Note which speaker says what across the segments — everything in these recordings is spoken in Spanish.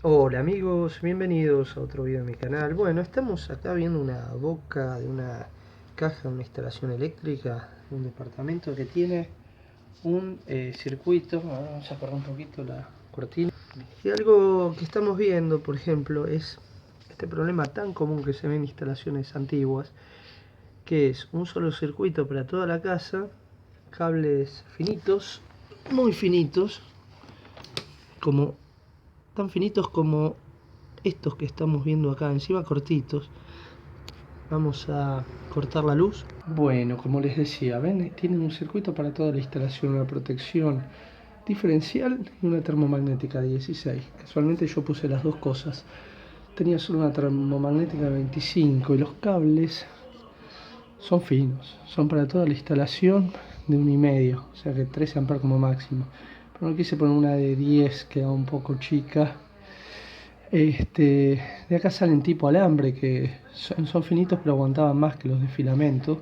Speaker 1: Hola amigos, bienvenidos a otro video de mi canal. Bueno, estamos acá viendo una boca de una caja de una instalación eléctrica de un departamento que tiene un circuito. Ahora vamos a correr un poquito la cortina. Y algo que estamos viendo, por ejemplo, es este problema tan común que se ve en instalaciones antiguas, que es un solo circuito para toda la casa, cables finitos, muy finitos, como tan finitos como estos que estamos viendo acá, encima cortitos. Vamos a cortar la luz. Bueno, como les decía, ven, tienen un circuito para toda la instalación, una protección diferencial y una termomagnética de 16. Casualmente yo puse las dos cosas. Tenía solo una termomagnética de 25 y los cables son finos, son para toda la instalación de 1,5, o sea que 13 amperes como máximo. Pero no quise poner una de 10, queda un poco chica. De acá salen tipo alambre, que son finitos pero aguantaban más que los de filamento.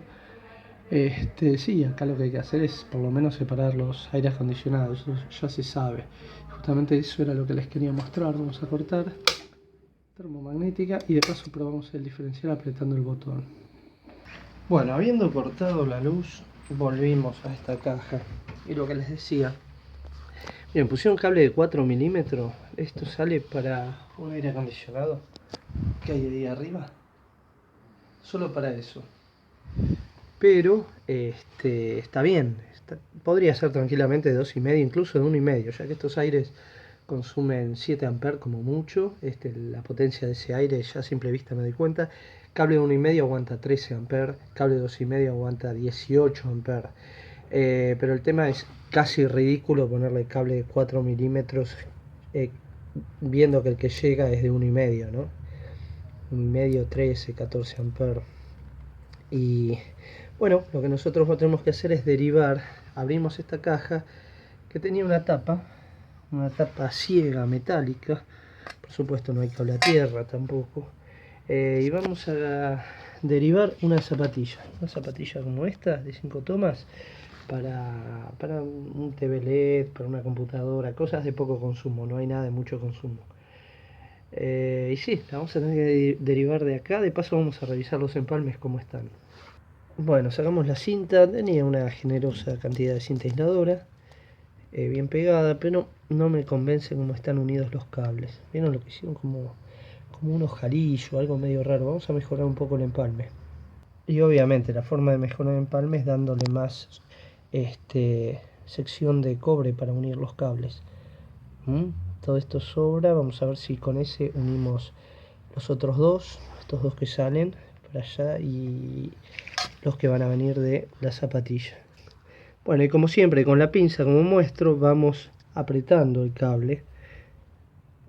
Speaker 1: Sí, acá lo que hay que hacer es por lo menos separar los aires acondicionados, eso ya se sabe. Justamente eso era lo que les quería mostrar. Vamos a cortar termomagnética y de paso probamos el diferencial apretando el botón. Bueno, habiendo cortado la luz, volvimos a esta caja y lo que les decía. Bien, pusieron un cable de 4 milímetros. Esto sale para un aire acondicionado que hay ahí arriba, solo para eso. Pero está bien, podría ser tranquilamente de 2,5, incluso de 1,5, ya que estos aires consumen 7 amperes como mucho. La potencia de ese aire ya a simple vista me doy cuenta. Cable de 1,5 aguanta 13 amperes, cable de 2,5 aguanta 18 amperes. Pero el tema es casi ridículo ponerle cable de 4 milímetros, viendo que el que llega es de 1,5, ¿no? 1,5, 13, 14 amperes. Y bueno, lo que nosotros tenemos que hacer es derivar. Abrimos esta caja que tenía una tapa ciega metálica. Por supuesto no hay cable a tierra tampoco. Y vamos a derivar una zapatilla como esta de 5 tomas para un TV LED, para una computadora, cosas de poco consumo, no hay nada de mucho consumo. Y sí, la vamos a tener que derivar de acá. De paso vamos a revisar los empalmes como están. Bueno, sacamos la cinta, tenía una generosa cantidad de cinta aisladora, bien pegada, pero no me convence cómo están unidos los cables. ¿Vieron lo que hicieron? Como un ojalillo, algo medio raro. Vamos a mejorar un poco el empalme. Y obviamente la forma de mejorar el empalme es dándole más sección de cobre para unir los cables. Todo esto sobra. Vamos a ver si con ese unimos los otros dos, estos dos que salen para allá y los que van a venir de la zapatilla. Bueno, y como siempre con la pinza, como muestro, vamos apretando el cable.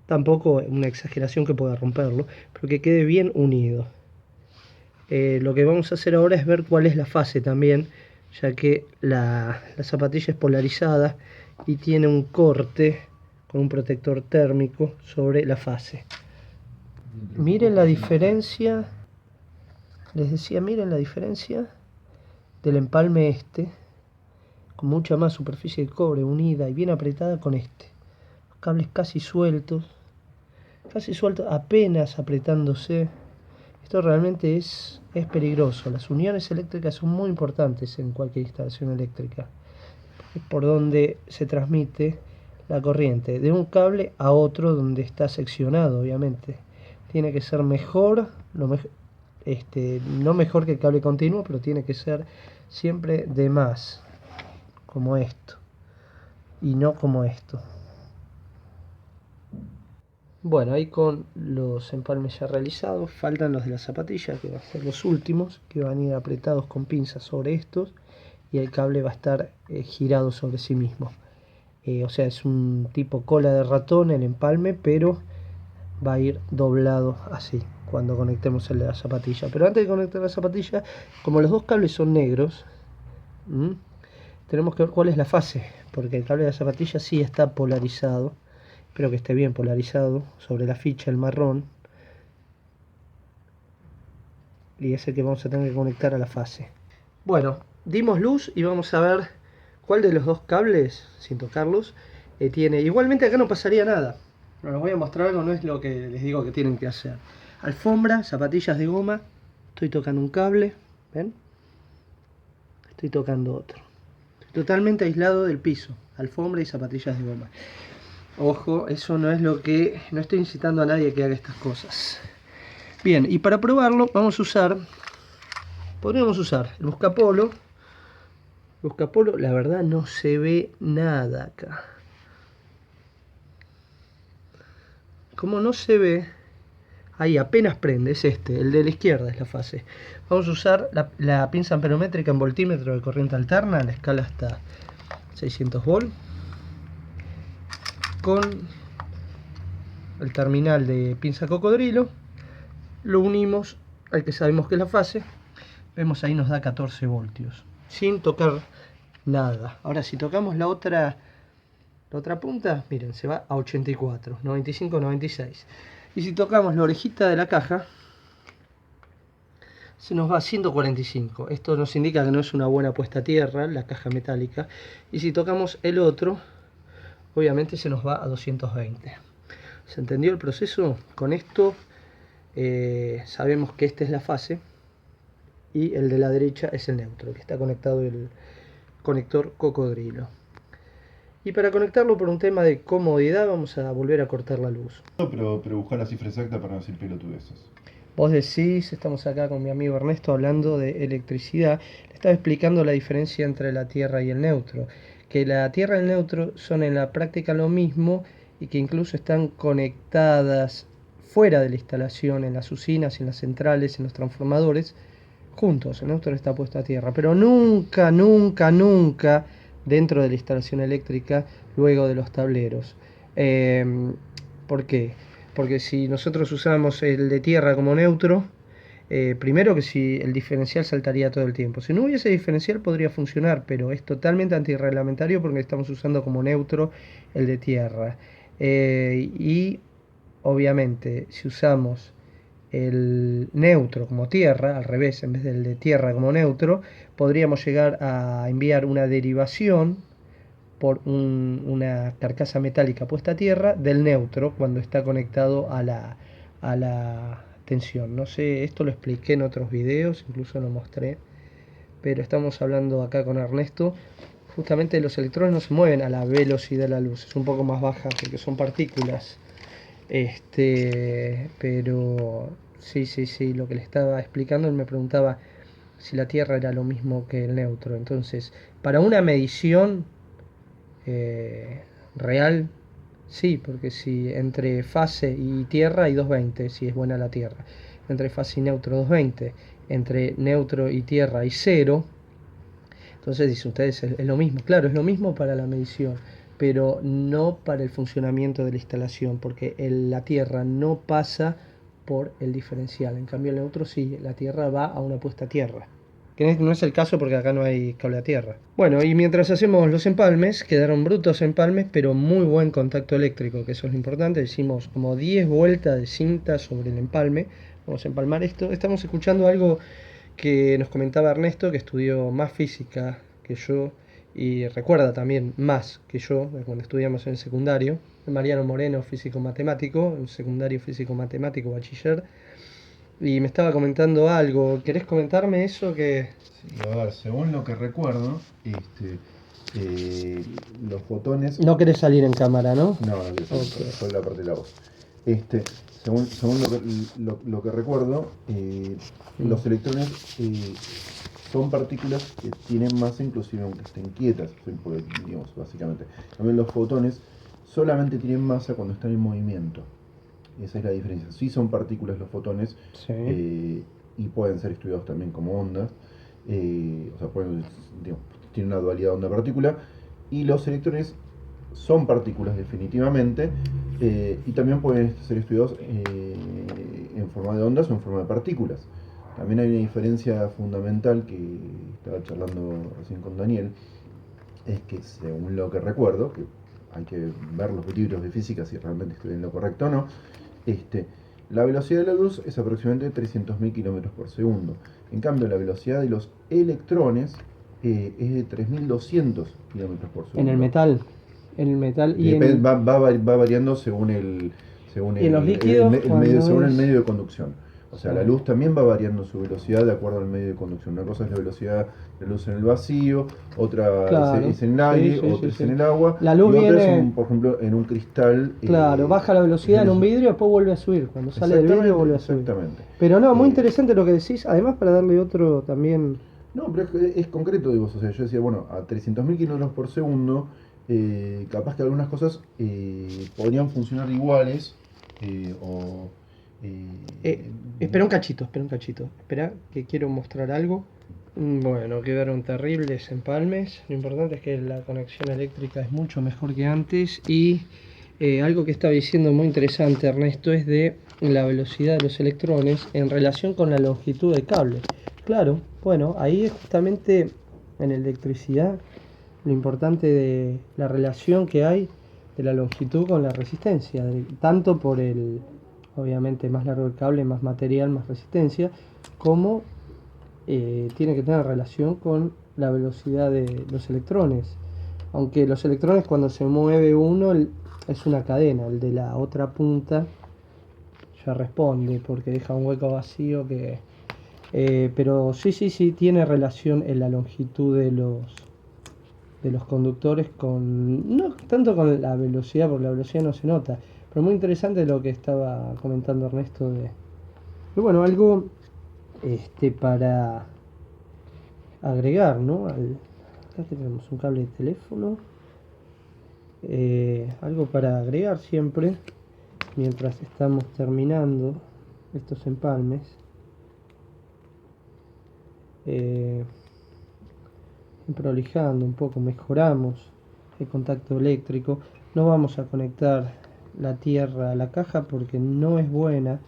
Speaker 1: Tampoco una exageración que pueda romperlo, pero que quede bien unido. Lo que vamos a hacer ahora es ver cuál es la fase también, ya que la zapatilla es polarizada y tiene un corte con un protector térmico sobre la fase. Miren la diferencia, les decía, miren la diferencia del empalme con mucha más superficie de cobre unida y bien apretada con los cables casi sueltos, apenas apretándose. Esto realmente es peligroso. Las uniones eléctricas son muy importantes en cualquier instalación eléctrica. Es por donde se transmite la corriente de un cable a otro donde está seccionado, obviamente. Tiene que ser mejor, no mejor que el cable continuo, pero tiene que ser siempre de más, como esto, y no como esto. Bueno, ahí con los empalmes ya realizados, faltan los de la zapatilla, que van a ser los últimos, que van a ir apretados con pinzas sobre estos, y el cable va a estar girado sobre sí mismo. O sea, es un tipo cola de ratón el empalme, pero va a ir doblado así cuando conectemos el de la zapatilla. Pero antes de conectar la zapatilla, como los dos cables son negros, tenemos que ver cuál es la fase, porque el cable de la zapatilla sí está polarizado. Espero que esté bien polarizado sobre la ficha, el marrón, y es el que vamos a tener que conectar a la fase. Bueno, dimos luz y vamos a ver cuál de los dos cables, sin tocarlos, tiene. Igualmente acá no pasaría nada, Bueno, les voy a mostrar algo, no es lo que les digo que tienen que hacer. Alfombra, zapatillas de goma, estoy tocando un cable, ¿ven? Estoy tocando otro. Estoy totalmente aislado del piso, alfombra y zapatillas de goma. Ojo, eso no es lo que... No estoy incitando a nadie que haga estas cosas. Bien, y para probarlo vamos a usar... Podríamos usar el buscapolo. Buscapolo, la verdad no se ve nada acá. Como no se ve, ahí apenas prende, es este, el de la izquierda es la fase. Vamos a usar la pinza amperométrica en voltímetro de corriente alterna, la escala hasta 600 volt, con el terminal de pinza cocodrilo, lo unimos al que sabemos que es la fase, vemos ahí nos da 14 voltios, sin tocar nada. Ahora si tocamos la otra punta, miren, se va a 84, 95, 96. Y si tocamos la orejita de la caja, se nos va a 145. Esto nos indica que no es una buena puesta a tierra, la caja metálica. Y si tocamos el otro, obviamente se nos va a 220. ¿Se entendió el proceso? Con esto sabemos que esta es la fase y el de la derecha es el neutro, que está conectado el conector cocodrilo. Y para conectarlo por un tema de comodidad vamos a volver a cortar la luz.
Speaker 2: Pero buscar la cifra exacta para no decir pelotudeces.
Speaker 1: Vos decís, estamos acá con mi amigo Ernesto hablando de electricidad, le estaba explicando la diferencia entre la tierra y el neutro, que la tierra y el neutro son en la práctica lo mismo y que incluso están conectadas fuera de la instalación, en las usinas, en las centrales, en los transformadores, juntos. El neutro está puesto a tierra, pero nunca, nunca, nunca dentro de la instalación eléctrica, luego de los tableros. ¿Por qué? Porque si nosotros usamos el de tierra como neutro, primero que si el diferencial saltaría todo el tiempo. Si no hubiese diferencial podría funcionar, pero es totalmente antirreglamentario porque estamos usando como neutro el de tierra. Y obviamente si usamos el neutro como tierra, al revés, en vez del de tierra como neutro, podríamos llegar a enviar una derivación por una carcasa metálica puesta a tierra del neutro cuando está conectado a la tensión. No sé, esto lo expliqué en otros videos, incluso lo mostré, pero estamos hablando acá con Ernesto. Justamente los electrones no se mueven a la velocidad de la luz, es un poco más baja porque son partículas. Pero sí, lo que le estaba explicando, él me preguntaba si la Tierra era lo mismo que el neutro. Entonces, para una medición real, sí, porque si entre fase y Tierra hay 220, si es buena la Tierra. Entre fase y neutro 220, entre neutro y Tierra hay 0. Entonces dicen ustedes, es lo mismo. Claro, es lo mismo para la medición, pero no para el funcionamiento de la instalación, porque la tierra no pasa por el diferencial. En cambio el neutro sí, la tierra va a una puesta a tierra, que no es el caso porque acá no hay cable a tierra. Bueno, y mientras hacemos los empalmes, quedaron brutos empalmes, pero muy buen contacto eléctrico, que eso es lo importante. Hicimos como 10 vueltas de cinta sobre el empalme. Vamos a empalmar esto. Estamos escuchando algo que nos comentaba Ernesto, que estudió más física que yo y recuerda también más que yo de cuando estudiamos en el secundario. Mariano Moreno, físico-matemático, en secundario físico-matemático, bachiller. Y me estaba comentando algo. ¿Querés comentarme eso? Que
Speaker 2: Sí, a ver, según lo que recuerdo, los fotones...
Speaker 1: no querés salir en cámara, ¿no?
Speaker 2: No, no quiero salir, solo la parte de la voz. Según lo que recuerdo, los electrones son partículas que tienen masa inclusive aunque estén quietas, digamos, básicamente. También los fotones solamente tienen masa cuando están en movimiento. Esa es la diferencia. Sí son partículas los fotones,
Speaker 1: sí.
Speaker 2: y pueden ser estudiados también como ondas. O sea, digamos, tienen una dualidad onda-partícula. Y los electrones son partículas definitivamente, y también pueden ser estudiados en forma de ondas o en forma de partículas. También hay una diferencia fundamental que estaba charlando recién con Daniel, es que según lo que recuerdo, que hay que ver los libros de física si realmente estoy en lo correcto o no, la velocidad de la luz es aproximadamente 300.000 km por segundo. En cambio, la velocidad de los electrones es de 3.200 km por segundo.
Speaker 1: En el metal, el metal
Speaker 2: Y va variando según
Speaker 1: y en los líquidos,
Speaker 2: según el medio de conducción. O sea,
Speaker 1: sí.
Speaker 2: la luz también va variando su velocidad de acuerdo al medio de conducción. Una cosa es la velocidad de la luz en el vacío, otra
Speaker 1: Claro,
Speaker 2: es en el
Speaker 1: sí,
Speaker 2: aire,
Speaker 1: sí,
Speaker 2: otra
Speaker 1: sí,
Speaker 2: es
Speaker 1: sí.
Speaker 2: en el agua,
Speaker 1: La
Speaker 2: y
Speaker 1: luz
Speaker 2: otra es,
Speaker 1: viene,
Speaker 2: por ejemplo, en un cristal.
Speaker 1: claro, baja la velocidad en un vidrio, después vuelve a subir. Cuando sale del vidrio vuelve a subir.
Speaker 2: Exactamente.
Speaker 1: Pero no, muy
Speaker 2: Eh,
Speaker 1: interesante lo que decís. Además, para darle otro también.
Speaker 2: No, pero es concreto, digo, o sea, yo decía, bueno, a 300.000 kilómetros por segundo, capaz que algunas cosas podrían funcionar iguales, o...
Speaker 1: Eh, espera un cachito, espera un cachito. Espera, que quiero mostrar algo. Bueno, quedaron terribles empalmes. Lo importante es que la conexión eléctrica es mucho mejor que antes. Y algo que estaba diciendo muy interesante, Ernesto, es de la velocidad de los electrones en relación con la longitud del cable. Claro, bueno, ahí es justamente en electricidad lo importante de la relación que hay de la longitud con la resistencia, tanto por el, obviamente, más largo el cable, más material, más resistencia, como tiene que tener relación con la velocidad de los electrones. Aunque los electrones, cuando se mueve uno, es una cadena, el de la otra punta ya responde porque deja un hueco vacío que... pero sí, tiene relación en la longitud de los conductores con... No tanto con la velocidad, porque la velocidad no se nota, pero muy interesante lo que estaba comentando Ernesto de... Y bueno, algo para agregar, ¿no? Acá tenemos un cable de teléfono. Algo para agregar siempre, mientras estamos terminando estos empalmes. Prolijando un poco, mejoramos el contacto eléctrico. No vamos a conectar la tierra a la caja porque no es buena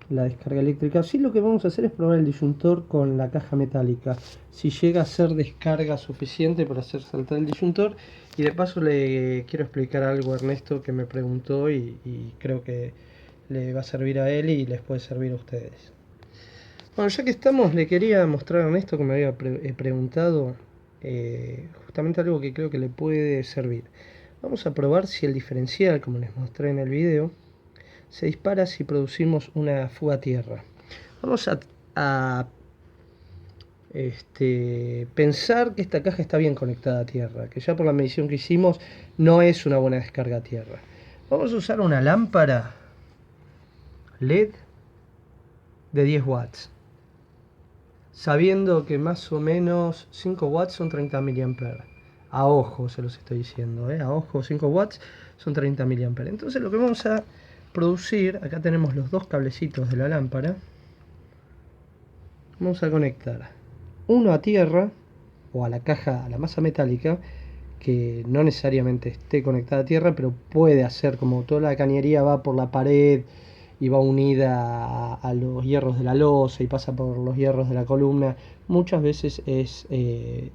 Speaker 1: la descarga eléctrica. Sí, lo que vamos a hacer es probar el disyuntor con la caja metálica, si llega a ser descarga suficiente para hacer saltar el disyuntor. Y de paso le quiero explicar algo a Ernesto que me preguntó y creo que le va a servir a él y les puede servir a ustedes. Bueno, ya que estamos, le quería mostrar a Ernesto que me había preguntado justamente algo que creo que le puede servir. Vamos a probar si el diferencial, como les mostré en el video, se dispara si producimos una fuga a tierra. Vamos a pensar que esta caja está bien conectada a tierra, que ya por la medición que hicimos no es una buena descarga a tierra. Vamos a usar una lámpara LED de 10 watts, sabiendo que más o menos 5 watts son 30 mA. A ojo se los estoy diciendo, a ojo, 5 watts son 30 mA. Entonces lo que vamos a producir, acá tenemos los dos cablecitos de la lámpara. Vamos a conectar uno a tierra o a la caja, a la masa metálica, que no necesariamente esté conectada a tierra, pero puede hacer, como toda la cañería va por la pared y va unida a los hierros de la losa y pasa por los hierros de la columna, muchas veces es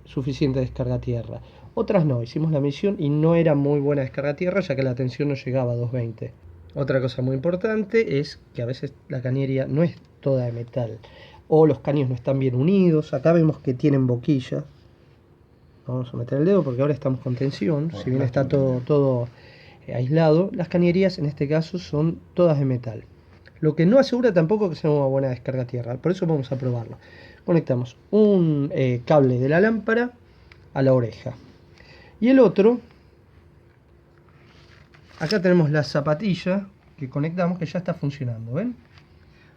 Speaker 1: suficiente descarga a tierra. Otras no, hicimos la medición y no era muy buena descarga a tierra, ya que la tensión no llegaba a 220. Otra cosa muy importante es que a veces la cañería no es toda de metal, o los caños no están bien unidos. Acá vemos que tienen boquilla. Vamos a meter el dedo porque ahora estamos con tensión, si bien está todo aislado. Las cañerías en este caso son todas de metal, lo que no asegura tampoco que sea una buena descarga a tierra. Por eso vamos a probarlo. Conectamos un cable de la lámpara a la oreja y el otro, acá tenemos la zapatilla que conectamos, que ya está funcionando, ¿ven?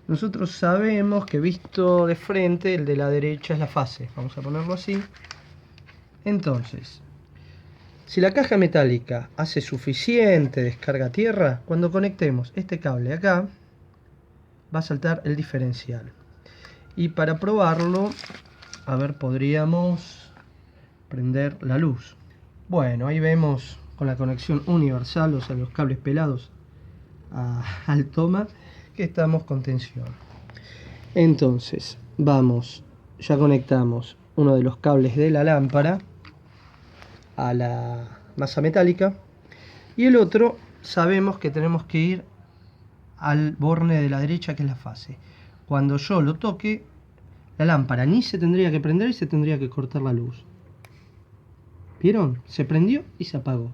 Speaker 1: Nosotros sabemos que visto de frente el de la derecha es la fase, vamos a ponerlo así. Entonces, si la caja metálica hace suficiente descarga a tierra, cuando conectemos este cable acá, va a saltar el diferencial. Y para probarlo, a ver, podríamos prender la luz. Bueno, ahí vemos con la conexión universal, o sea, los cables pelados al toma, que estamos con tensión. Entonces, vamos, ya conectamos uno de los cables de la lámpara a la masa metálica y el otro sabemos que tenemos que ir al borne de la derecha, que es la fase. Cuando yo lo toque, la lámpara ni se tendría que prender y se tendría que cortar la luz. ¿Vieron? Se prendió y se apagó.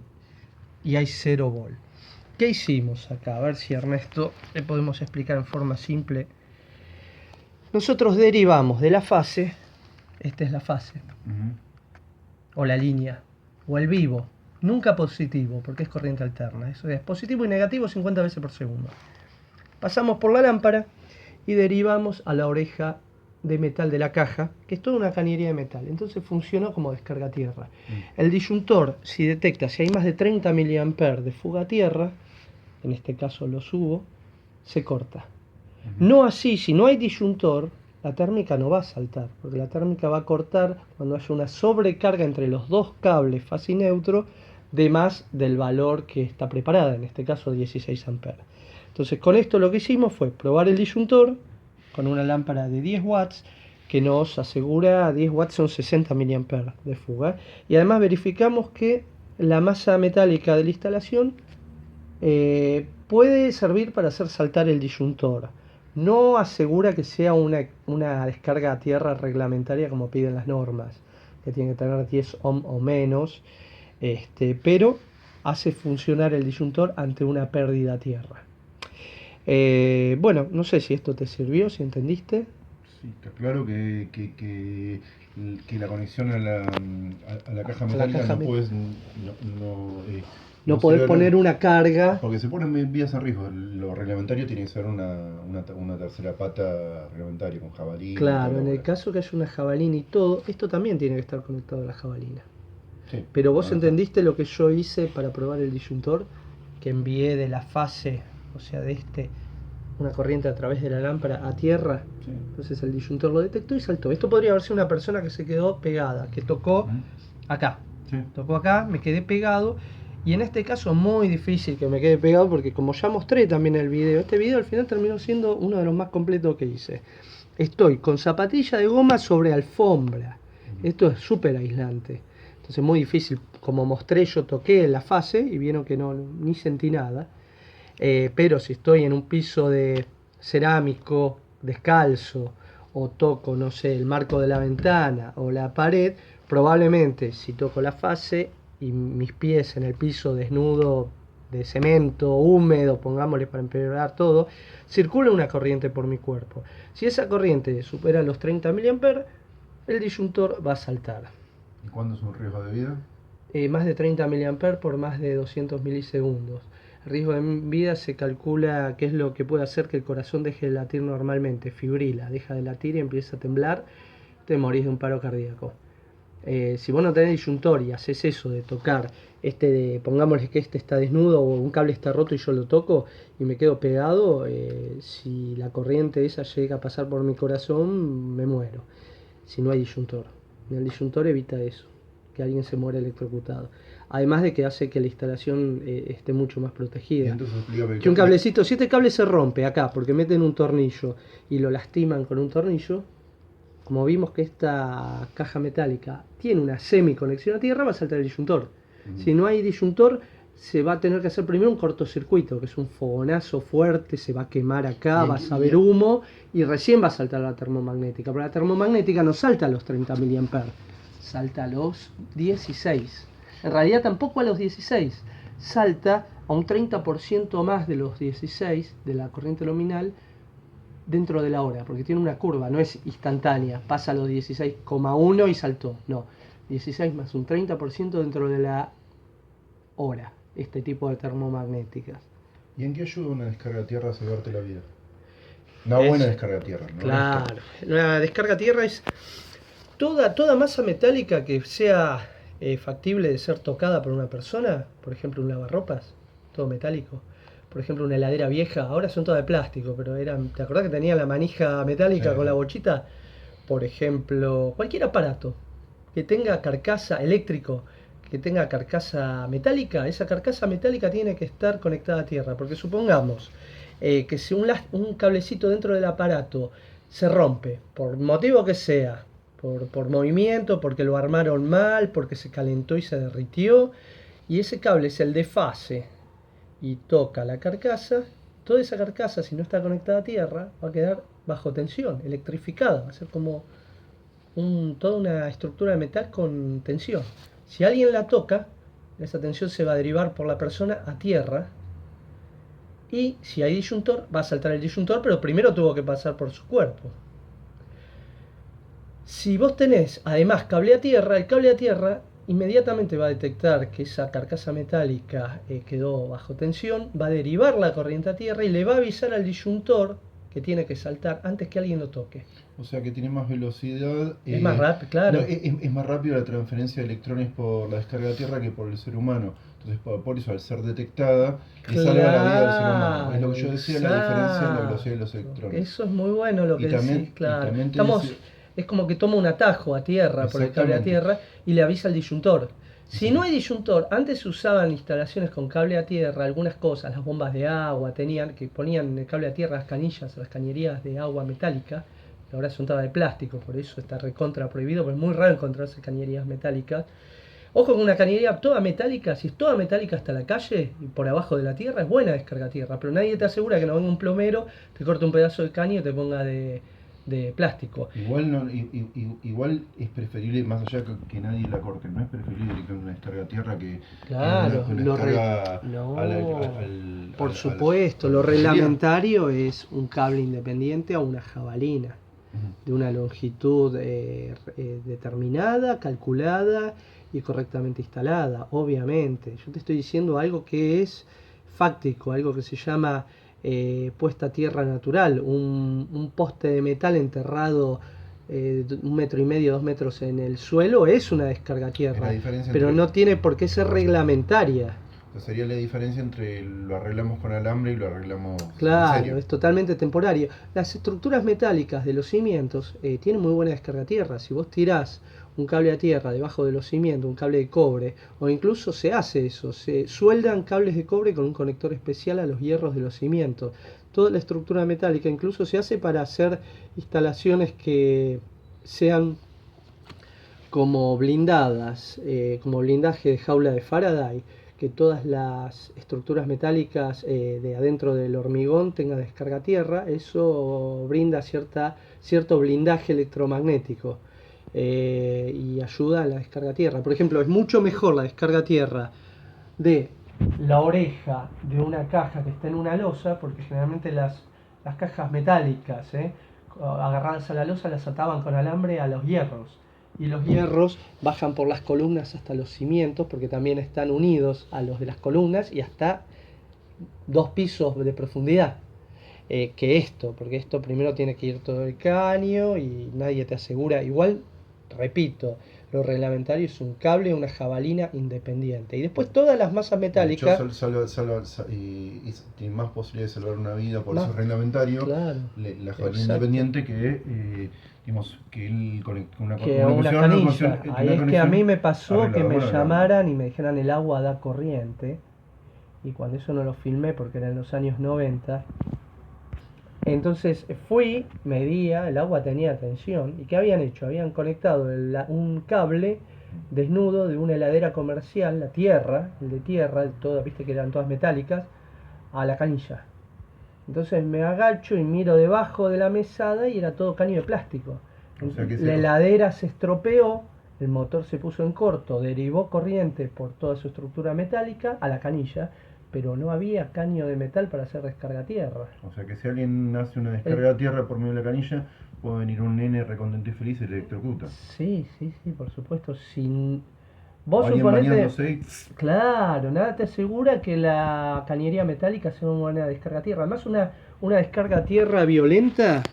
Speaker 1: y hay 0 volt. ¿Qué hicimos acá? A ver si a Ernesto le podemos explicar en forma simple. Nosotros derivamos de la fase, esta es la fase, o la línea, o el vivo, nunca positivo, porque es corriente alterna. Eso es positivo y negativo 50 veces por segundo. Pasamos por la lámpara y derivamos a la oreja de metal de la caja, que es toda una cañería de metal. Entonces funcionó como descarga a tierra. El disyuntor, si detecta si hay más de 30 mA de fuga a tierra, en este caso lo subo, se corta. No así, si no hay disyuntor, la térmica no va a saltar, porque la térmica va a cortar cuando haya una sobrecarga entre los dos cables fase y neutro de más del valor que está preparada, en este caso 16 amperes. Entonces con esto lo que hicimos fue probar el disyuntor con una lámpara de 10 watts que nos asegura 10 watts son 60 mA de fuga, y además verificamos que la masa metálica de la instalación puede servir para hacer saltar el disyuntor. No asegura que sea una descarga a tierra reglamentaria como piden las normas, que tiene que tener 10 ohm o menos, pero hace funcionar el disyuntor ante una pérdida a tierra. Bueno, no sé si esto te sirvió, si entendiste.
Speaker 3: Sí, está claro que la conexión a la caja metálica no puedes.
Speaker 1: No podés poner una carga.
Speaker 3: Porque se ponen vías a riesgo. Lo reglamentario tiene que ser una tercera pata reglamentaria con jabalina.
Speaker 1: Claro, en el caso que haya una jabalina y todo, esto también tiene que estar conectado a la jabalina.
Speaker 3: Sí,
Speaker 1: pero vos entendiste lo que yo hice para probar el disyuntor, que envié de la fase, o sea, de una corriente a través de la lámpara a tierra.
Speaker 3: Sí.
Speaker 1: Entonces el disyuntor lo detectó y saltó. Esto podría haber sido una persona que se quedó pegada, que tocó acá.
Speaker 3: Sí.
Speaker 1: Tocó acá, me quedé pegado. Y en este caso muy difícil que me quede pegado, porque como ya mostré también el video, este video al final terminó siendo uno de los más completos que hice. Estoy con zapatilla de goma sobre alfombra. Esto es súper aislante. Entonces muy difícil. Como mostré, yo toqué la fase y vieron que no ni sentí nada. Pero si estoy en un piso de cerámico descalzo, o toco, no sé, el marco de la ventana o la pared, probablemente si toco la fase y mis pies en el piso desnudo de cemento, húmedo, pongámosle para empeorar todo, circula una corriente por mi cuerpo. Si esa corriente supera los 30 mA, el disyuntor va a saltar.
Speaker 3: ¿Y cuándo es un riesgo de vida?
Speaker 1: Más de 30 mA por más de 200 milisegundos. El riesgo de vida se calcula que es lo que puede hacer que el corazón deje de latir normalmente, fibrila, deja de latir y empieza a temblar, te morís de un paro cardíaco. Si vos no tenés disyuntor y haces eso de tocar, pongámosle que este está desnudo o un cable está roto y yo lo toco y me quedo pegado, si la corriente esa llega a pasar por mi corazón, me muero. Si no hay disyuntor. El disyuntor evita eso, que alguien se muera electrocutado. Además de que hace que la instalación esté mucho más protegida. Que un cablecito, si este cable se rompe acá porque meten un tornillo y lo lastiman con un tornillo, como vimos que esta caja metálica tiene una semiconexión a tierra, va a saltar el disyuntor. Si no hay disyuntor, se va a tener que hacer primero un cortocircuito, que es un fogonazo fuerte, se va a quemar acá, va a saber humo y recién va a saltar la termomagnética. Pero la termomagnética no salta a los 30 mA, salta a los 16. En realidad tampoco a los 16, salta a un 30% más de los 16 de la corriente nominal dentro de la hora, porque tiene una curva, no es instantánea, pasa a los 16,1 y saltó, no, 16 más un 30% dentro de la hora, este tipo de termomagnéticas.
Speaker 3: ¿Y en qué ayuda una descarga a tierra a salvarte la vida? Una buena descarga a tierra, ¿no?
Speaker 1: Claro, una descarga a tierra es toda masa metálica que sea factible de ser tocada por una persona, por ejemplo un lavarropas, todo metálico. Por ejemplo, una heladera vieja, ahora son todas de plástico, pero ¿te acordás que tenía la manija metálica con la bochita? Por ejemplo, cualquier aparato que tenga carcasa eléctrico, que tenga carcasa metálica, esa carcasa metálica tiene que estar conectada a tierra, porque supongamos que si un cablecito dentro del aparato se rompe, por motivo que sea, por movimiento, porque lo armaron mal, porque se calentó y se derritió, y ese cable es el de fase, y toca la carcasa, toda esa carcasa, si no está conectada a tierra, va a quedar bajo tensión, electrificada, va a ser como toda una estructura de metal con tensión. Si alguien la toca, esa tensión se va a derivar por la persona a tierra. Y si hay disyuntor, va a saltar el disyuntor, pero primero tuvo que pasar por su cuerpo. Si vos tenés además cable a tierra, el cable a tierra inmediatamente va a detectar que esa carcasa metálica quedó bajo tensión, va a derivar la corriente a tierra y le va a avisar al disyuntor que tiene que saltar antes que alguien lo toque.
Speaker 3: O sea que tiene más velocidad.
Speaker 1: Es más rápido, claro.
Speaker 3: No, es más rápido la transferencia de electrones por la descarga de tierra que por el ser humano. Entonces, por eso, al ser detectada, le salva la vida al ser humano. Es lo que yo decía, la diferencia en la velocidad de los electrones.
Speaker 1: Eso es muy bueno lo que decís, claro. Es como que toma un atajo a tierra por el cable a tierra y le avisa al disyuntor. Si no hay disyuntor, antes se usaban instalaciones con cable a tierra, algunas cosas, las bombas de agua, que ponían el cable a tierra, las canillas, las cañerías de agua metálica, que ahora son todas de plástico, por eso está recontra prohibido, porque es muy raro encontrarse cañerías metálicas. Ojo con una cañería toda metálica, si es toda metálica hasta la calle y por abajo de la tierra, es buena descarga a tierra, pero nadie te asegura que no venga un plomero, te corte un pedazo de caño y te ponga de plástico.
Speaker 3: Igual es preferible, más allá que nadie la corte, no es preferible directamente una descarga a tierra que
Speaker 1: claro,
Speaker 3: una descarga
Speaker 1: por supuesto, lo reglamentario es un cable independiente a una jabalina de una longitud determinada, calculada y correctamente instalada, obviamente. Yo te estoy diciendo algo que es fáctico, algo que se llama puesta a tierra natural, un poste de metal enterrado 1,5 metros, 2 metros en el suelo es una descarga a tierra, pero no tiene por qué ser reglamentaria.
Speaker 3: Entonces sería la diferencia entre lo arreglamos con alambre y lo arreglamos
Speaker 1: claro,
Speaker 3: en serio.
Speaker 1: Es totalmente temporario. Las estructuras metálicas de los cimientos tienen muy buena descarga a tierra. Si vos tirás un cable a tierra debajo de los cimientos, un cable de cobre, o incluso se hace eso, se sueldan cables de cobre con un conector especial a los hierros de los cimientos. Toda la estructura metálica incluso se hace para hacer instalaciones que sean como blindadas, como blindaje de jaula de Faraday, que todas las estructuras metálicas de adentro del hormigón tengan descarga a tierra. Eso brinda cierto blindaje electromagnético. Y ayuda a la descarga a tierra. Por ejemplo, es mucho mejor la descarga a tierra de la oreja de una caja que está en una losa, porque generalmente las cajas metálicas agarradas a la losa las ataban con alambre a los hierros, y los hierros bajan por las columnas hasta los cimientos, porque también están unidos a los de las columnas y hasta 2 pisos de profundidad. Porque esto primero tiene que ir todo el caño y nadie te asegura. Igual, repito, lo reglamentario es un cable, una jabalina independiente. Y después todas las masas metálicas.
Speaker 3: Y tiene más posibilidad de salvar una vida, por eso es reglamentario.
Speaker 1: Claro,
Speaker 3: la jabalina independiente que una
Speaker 1: canilla. Ahí es que a mí me pasó que me llamaran y me dijeran el agua da corriente. Y cuando eso no lo filmé porque era en los años 90. Entonces fui, medía, el agua tenía tensión. ¿Y qué habían hecho? Habían conectado un cable desnudo de una heladera comercial, el de tierra, viste que eran todas metálicas, a la canilla. Entonces me agacho y miro debajo de la mesada y era todo caño de plástico. La heladera se estropeó, el motor se puso en corto, derivó corriente por toda su estructura metálica a la canilla, pero no había caño de metal para hacer descarga a tierra.
Speaker 3: O sea que si alguien hace una descarga a tierra por medio de la canilla, puede venir un nene recontento y feliz y le electrocuta.
Speaker 1: Sí, por supuesto. Vos suponete, claro, nada te asegura que la cañería metálica sea una buena descarga a tierra. Además, una descarga a tierra violenta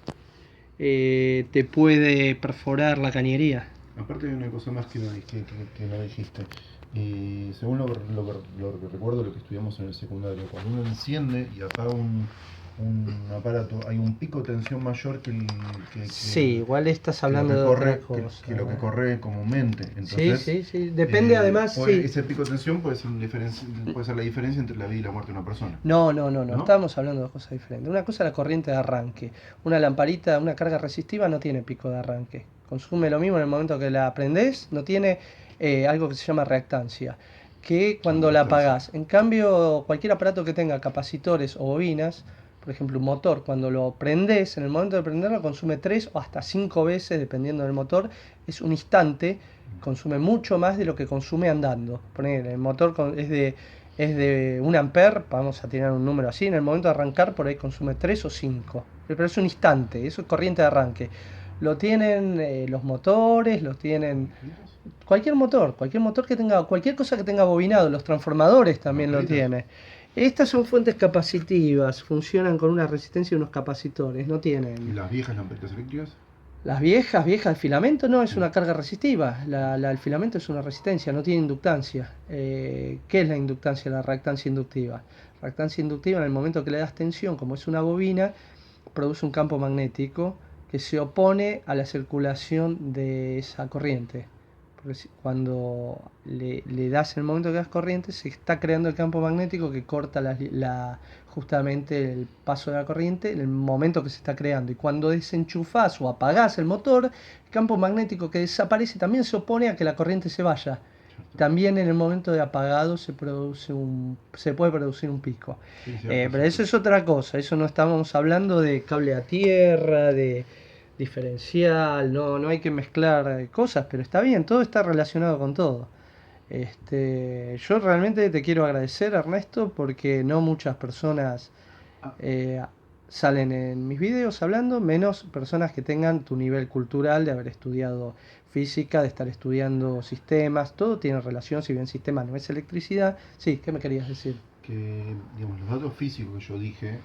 Speaker 1: te puede perforar la cañería.
Speaker 3: Aparte hay una cosa más que no dijiste. Según lo que recuerdo, lo que estudiamos en el secundario, cuando uno enciende y apaga un aparato, hay un pico de tensión mayor que
Speaker 1: sí, igual estás hablando de otra cosa.
Speaker 3: Que lo que corre comúnmente. Entonces,
Speaker 1: sí. Depende además.
Speaker 3: Ese pico de tensión puede ser la diferencia entre la vida y la muerte de una persona.
Speaker 1: No. Estamos hablando de cosas diferentes. Una cosa es la corriente de arranque. Una lamparita, una carga resistiva no tiene pico de arranque. Consume lo mismo en el momento que la prendés, no tiene algo que se llama reactancia, que cuando la apagás. En cambio, cualquier aparato que tenga capacitores o bobinas Por ejemplo, un motor, cuando lo prendes, en el momento de prenderlo consume 3 o hasta 5 veces, dependiendo del motor. Es un instante, consume mucho más de lo que consume andando. Poner, el motor es de 1 ampere, vamos a tirar un número así, en el momento de arrancar por ahí consume 3 o 5. Pero es un instante, eso es corriente de arranque. Lo tienen los motores, lo tienen cualquier motor que tenga, cualquier cosa que tenga bobinado, los transformadores también lo tiene. Estas son fuentes capacitivas, funcionan con una resistencia y unos capacitores, no
Speaker 3: ¿Y
Speaker 1: tienen...
Speaker 3: las viejas lamparitas eléctricas?
Speaker 1: Las viejas, el filamento no es una carga resistiva, el filamento es una resistencia, no tiene inductancia. ¿Qué es la inductancia? La reactancia inductiva. Reactancia inductiva, en el momento que le das tensión, como es una bobina, produce un campo magnético que se opone a la circulación de esa corriente. Porque cuando le das en el momento que das corriente, se está creando el campo magnético que corta justamente el paso de la corriente en el momento que se está creando. Y cuando desenchufás o apagás el motor, el campo magnético que desaparece también se opone a que la corriente se vaya. También en el momento de apagado se puede producir un pico.
Speaker 3: Sí,
Speaker 1: Pero eso es otra cosa, eso no estamos hablando de cable a tierra, de diferencial, no hay que mezclar cosas, pero está bien, todo está relacionado con todo. Yo realmente te quiero agradecer, Ernesto, porque no muchas personas salen en mis videos hablando, menos personas que tengan tu nivel cultural de haber estudiado física, de estar estudiando sistemas, todo tiene relación, si bien sistema no es electricidad. Sí, ¿qué me querías decir?
Speaker 3: Que, digamos, los datos físicos que yo dije,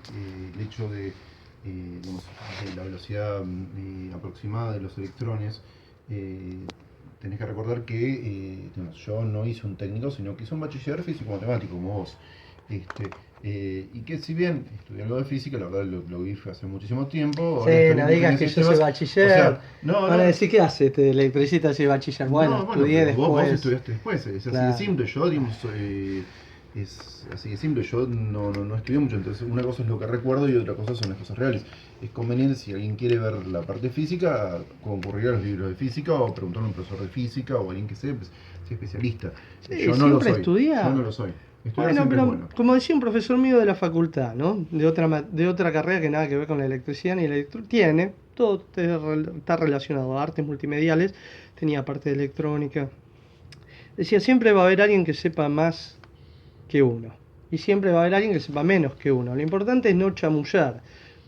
Speaker 3: el hecho digamos, de la velocidad aproximada de los electrones, tenés que recordar que digamos, yo no hice un técnico, sino que hice un bachiller físico-matemático, como vos. Y que si bien estudié algo de física, la verdad lo vi hace muchísimo tiempo.
Speaker 1: Sí, no digas que yo soy bachiller.
Speaker 3: O sea, no,
Speaker 1: van a decir, ¿qué hace este electricista si bachiller? Bueno, estudié después.
Speaker 3: Vos estudiaste después, es así
Speaker 1: Claro.
Speaker 3: de simple. Yo, digamos, es así de simple. Yo no estudié mucho, entonces una cosa es lo que recuerdo y otra cosa son las cosas reales. Es conveniente, si alguien quiere ver la parte física, concurrir a los libros de física o preguntarle a un profesor de física o a alguien que sea especialista.
Speaker 1: Sí,
Speaker 3: Yo no lo soy.
Speaker 1: Estudia.
Speaker 3: Yo no lo soy.
Speaker 1: Bueno, pero como decía un profesor mío de la facultad, ¿no? De otra carrera que nada que ver con la electricidad ni tiene, todo está relacionado a artes multimediales, tenía parte de electrónica. Decía, siempre va a haber alguien que sepa más que uno. Y siempre va a haber alguien que sepa menos que uno. Lo importante es no chamullar.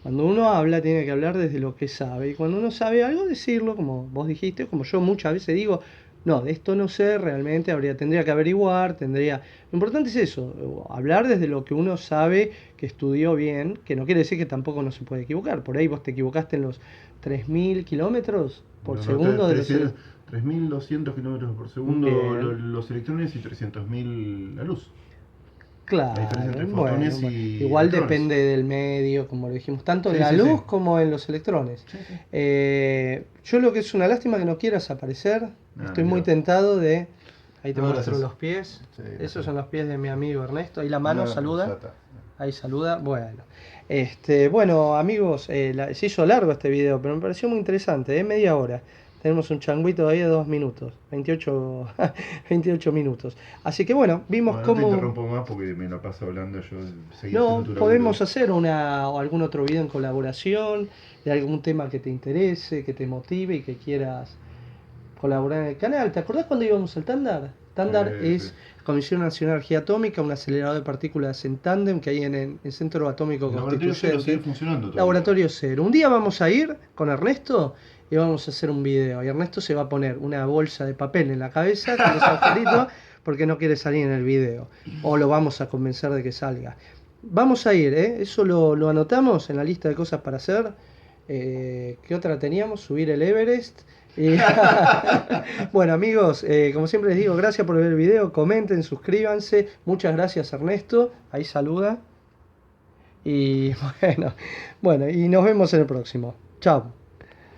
Speaker 1: Cuando uno habla, tiene que hablar desde lo que sabe. Y cuando uno sabe algo, decirlo, como vos dijiste, como yo muchas veces digo, no, de esto no sé, realmente tendría que averiguar, Lo importante es eso, hablar desde lo que uno sabe, que estudió bien, que no quiere decir que tampoco no se puede equivocar. Por ahí vos te equivocaste en los 3.000 kilómetros por segundo.
Speaker 3: 3.200 kilómetros por segundo los electrones y 300.000 la luz.
Speaker 1: Claro,
Speaker 3: La diferencia entre fotones y
Speaker 1: igual
Speaker 3: electrones.
Speaker 1: depende del medio, como lo dijimos, tanto en
Speaker 3: Sí,
Speaker 1: la
Speaker 3: sí,
Speaker 1: luz
Speaker 3: sí.
Speaker 1: como en los electrones.
Speaker 3: Sí, sí.
Speaker 1: Yo lo que es una lástima que no quieras aparecer, estoy muy
Speaker 3: mira.
Speaker 1: tentado de... Ahí te
Speaker 3: No,
Speaker 1: muestro
Speaker 3: gracias.
Speaker 1: los pies,
Speaker 3: Sí, gracias.
Speaker 1: esos son los pies de mi amigo Ernesto, ahí la mano,
Speaker 3: No,
Speaker 1: saluda.
Speaker 3: ya está.
Speaker 1: Ahí saluda, bueno. Bueno, amigos, se hizo largo este video, pero me pareció muy interesante, media hora. Tenemos un changuito ahí de 2 minutos, 28 minutos. Así que bueno, vimos
Speaker 3: Bueno,
Speaker 1: cómo...
Speaker 3: no te interrumpo más porque me la paso hablando, yo seguí
Speaker 1: No,
Speaker 3: haciendo tu
Speaker 1: podemos
Speaker 3: laburo.
Speaker 1: hacer o algún otro video en colaboración, de algún tema que te interese, que te motive y que quieras colaborar en el canal. ¿Te acordás cuando íbamos al Tandar? Tandar es
Speaker 3: Sí.
Speaker 1: Comisión Nacional de Energía Atómica, un acelerador de partículas en tándem que hay en el Centro Atómico
Speaker 3: El laboratorio cero sigue
Speaker 1: Constituyente.
Speaker 3: funcionando todavía.
Speaker 1: Laboratorio Cero. Un día vamos a ir con Ernesto y vamos a hacer un video. Y Ernesto se va a poner una bolsa de papel en la cabeza con ese agujerito porque no quiere salir en el video. O lo vamos a convencer de que salga. Vamos a ir, eso lo anotamos en la lista de cosas para hacer. ¿Qué otra teníamos? Subir el Everest. Bueno, amigos, como siempre les digo, gracias por ver el video. Comenten, suscríbanse. Muchas gracias, Ernesto. Ahí saluda. Y bueno, y nos vemos en el próximo. Chao.